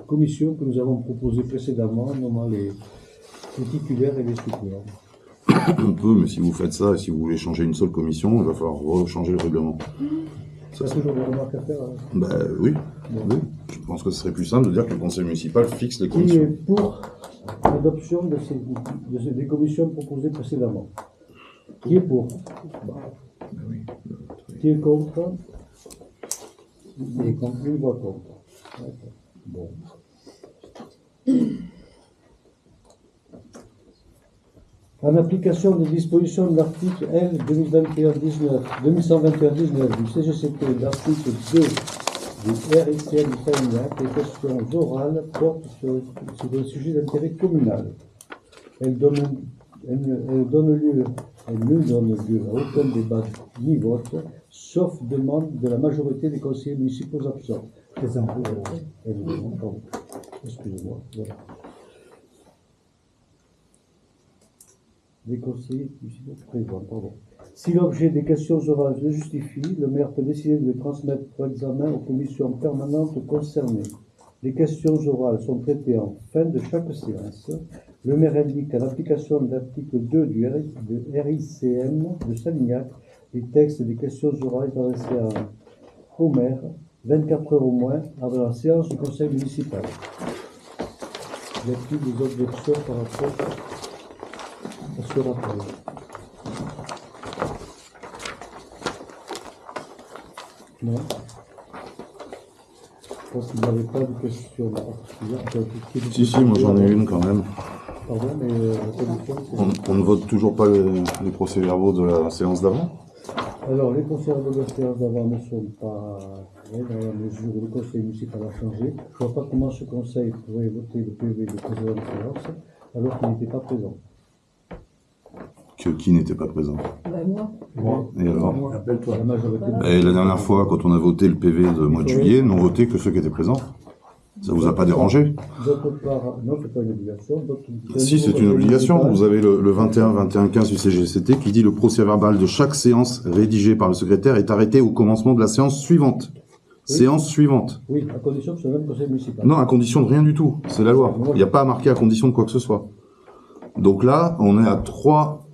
commissions que nous avons proposées précédemment, nommant les titulaires et les suppléants. On peut, mais si vous faites ça, et si vous voulez changer une seule commission, il va falloir rechanger le règlement. Ça, c'est toujours des remarques à faire. Bah oui. Oui. Je pense que ce serait plus simple de dire que le conseil municipal fixe les Qui est commissions. pour l'adoption des commissions proposées précédemment? Qui est pour? Qui est contre? Qui est contre? Une voix contre. D'accord. Bon. En application des dispositions de l'article L 2121-19 du CGCT et de l'article 2 du RICM du Salignac, les questions orales portent sur des sujets d'intérêt communal. Elles ne donnent lieu à aucun débat ni vote, sauf demande de la majorité des conseillers municipaux absents. Excusez-moi. Voilà. Les conseillers municipaux présents, pardon. Si l'objet des questions orales le justifie, le maire peut décider de les transmettre pour examen aux commissions permanentes concernées. Les questions orales sont traitées en fin de chaque séance. Le maire indique qu'à l'application de l'article 2 du RICM de Salignac, les textes des questions orales sont adressés au maire 24 heures au moins avant la séance du conseil municipal. Y a-t-il des objections par rapport à ce rapport? Non. Je pense qu'il n'y avait pas de questions particulières. Si, moi j'en ai une quand même. Pardon, mais la commission, c'est... On ne vote toujours pas les procès-verbaux de la séance d'avant? Alors, les conseillers de la séance d'avant ne sont pas dans la mesure où le conseil municipal a changé. Je ne vois pas comment ce conseil pourrait voter le PV de président de séance alors qu'il n'était pas présent. Qui n'était pas présent? Moi. Et alors? La majorité. Et la dernière fois, quand on a voté le PV de mois de juillet, n'ont voté que ceux qui étaient présents. Ça vous a pas dérangé? D'autre part, non, c'est pas une obligation. Si, c'est une obligation. Vous avez le 21-21-15 du CGCT qui dit le procès-verbal de chaque séance rédigé par le secrétaire est arrêté au commencement de la séance suivante. séance suivante. Oui, à condition que ce soit le même conseil municipal. Non, à condition de rien du tout. C'est la loi. Il n'y a pas à marquer à condition de quoi que ce soit. Donc là, on est à 3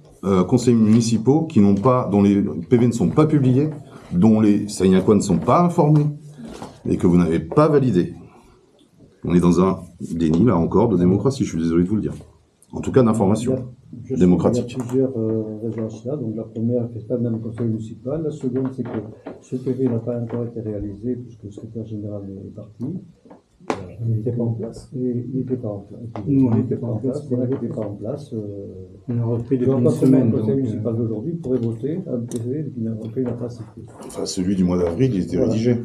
conseils municipaux qui n'ont pas, dont les PV ne sont pas publiés, dont les Sagnacois ne sont pas informés et que vous n'avez pas validé. On est dans un déni, là encore, de démocratie, je suis désolé de vous le dire. En tout cas, d'information Je sais démocratique. qu'il y a plusieurs raisons à cela. Donc la première, elle ne fait pas le même conseil municipal. La seconde, c'est que ce PV n'a pas encore été réalisé puisque le secrétaire général est parti. Il n'était pas en place. Et il n'était pas en place. Nous, on Il n'était pas en place. Il n'était pas en place. On a repris Il depuis n'y une aura pas semaine. le conseil donc, municipal d'aujourd'hui pourrait voter un PV qui n'a pas cité. Enfin, celui du mois d'avril, il était Voilà. rédigé.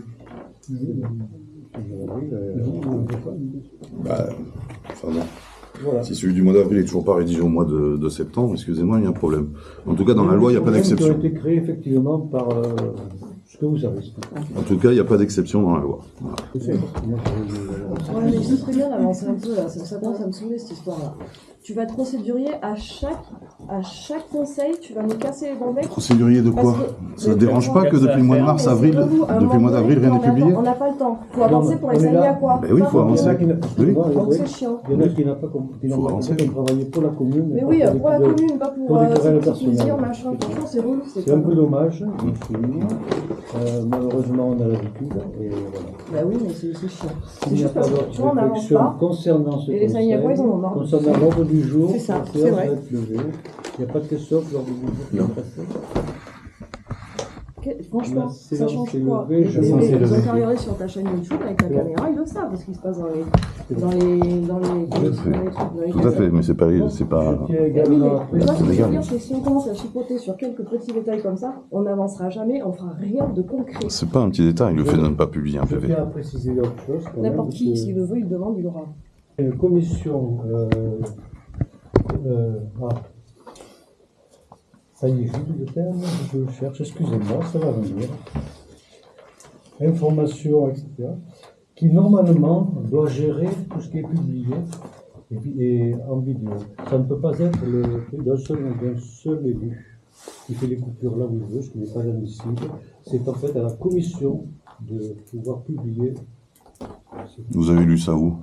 Bah, enfin bon. Voilà. Si celui du mois d'avril est toujours pas rédigé au mois de septembre, excusez-moi, il y a un problème. En tout cas, dans la loi, il n'y a pas d'exception. Qui ont été créés effectivement par ce que vous savez. En tout cas, il n'y a pas d'exception dans la loi. Voilà. Ouais, mais ce serait bien d'avancer un peu, là. Ça commence à me saouler, cette histoire-là. Tu vas te procédurier à chaque conseil, tu vas nous casser les bandelettes. Procédurier de quoi? Parce que- Ça ne dérange pas que depuis le mois de mars, avril, depuis le mois d'avril, rien n'est publié? On n'a pas le temps. Faut avancer pour les on est là. Sagnacois. Ben oui, il faut avancer. Oui. Donc c'est chiant. Il y en a qui n'ont pas Faut avancer. travaillé pour la commune. Mais pas oui, des pour la petits- commune, pas pour pour des ce querelles petit plaisir, personnelles. machin. Franchement, c'est relou. C'est un peu dommage, je souligne. Malheureusement, on a l'habitude. Et voilà. Bah oui, mais c'est chiant. C'est Il n'y a juste pas parce que, d'autre tu vois, on n'avance réflexion pas. concernant ce Et les conseil, Sagnacois, ils en ont marre. concernant l'ordre du jour, C'est ça, la c'est séance vrai. va être levée. Il n'y a pas de question que l'ordre du jour qui Non. est passé. Franchement, La ça séance change est quoi? levée, Les je télés, pense c'est ils ont levé. qu'à regarder sur ta chaîne YouTube avec la caméra, ils le savent ce qui se passe dans les trucs. Tout à fait, mais c'est pas, Je tiens Oui, également à mais toi, ce que je veux Regarde. dire, c'est que si on commence à chipoter sur quelques petits détails comme ça, on n'avancera jamais, on fera rien de concret. C'est pas un petit détail, le fait de ne pas publier un Je PV. tiens à préciser autre chose. quand même, N'importe qui, que s'il le veut, il le demande, il l'aura. Une commission. Ça y est, j'oublie le terme, je le cherche, excusez-moi, ça va venir. Information, etc. Qui normalement doit gérer tout ce qui est publié et en vidéo. Ça ne peut pas être le truc d'un seul élu qui fait les coupures là où il veut, ce qui n'est pas admissible. C'est en fait à la commission de pouvoir publier. Vous avez lu ça où?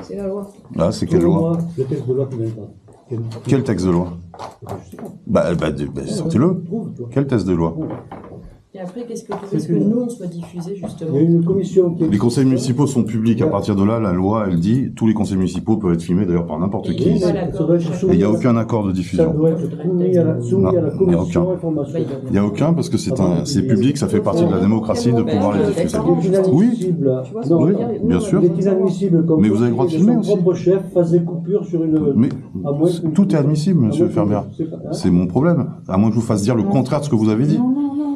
C'est la loi. Là, c'est quelle Selon loi? moi, le texte de loi qui vient pas. Quel texte de loi? Je sais pas. Bah, sortez-le. Trouve, toi. Quel texte de loi? Et après, qu'est-ce que tu C'est veux que une- nous, on soit diffusés, Il justement? y a une commission qui Les conseils municipaux sont publics. À partir de là, la loi, elle dit, tous les conseils municipaux peuvent être filmés, d'ailleurs, par n'importe Et qui. voilà. Ça doit être Et il soumis n'y a à- aucun accord de Ça diffusion. doit être soumis à la, soumis Non, à la il n'y a commission aucun. information. Il n'y a aucun parce que c'est public, ça fait partie de la démocratie de pouvoir les diffuser. Il est inadmissible. Tu vois ce que Non, je veux oui, dire? bien Nous, sûr. il est inadmissible comme Mais vous avez le droit de filmer son aussi. propre chef fasse des coupures sur une. Mais à moins que- tout est admissible, monsieur à moins que- Ferber. c'est pas- hein. C'est mon problème. À moins que je vous fasse dire le contraire de ce que vous avez dit.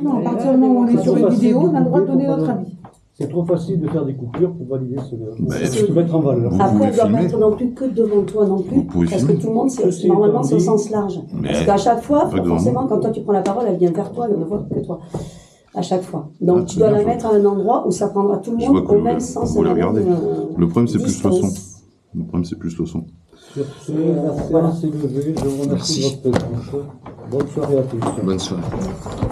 Non, à partir du moment où on est sur une vidéo, on a le droit de donner notre avis. C'est trop facile de faire des coupures pour valider ce Mais- se mettre en valeur. Vous Après, pouvez elle ne doit pas filmer. être non plus que devant toi non plus, Vous pouvez parce filmer. que tout le monde, c'est Ceci normalement étant c'est au dit- sens large. Mais- Parce qu'à chaque fois, Pas devant forcément, nous. quand toi tu prends la parole, elle vient vers toi, elle ne voit que toi. À chaque fois. Donc Ah, tu c'est dois bien la joué. mettre à un endroit où ça prendra tout le Je monde vois que au vous même le- sens. vous et le la même, regardez. Le problème, c'est plus le son. distance. Le problème, c'est plus le son. Sur ce, la séance est levée. Je vous remercie Merci. de votre présence. Bonne soirée à tous. Bonne soirée.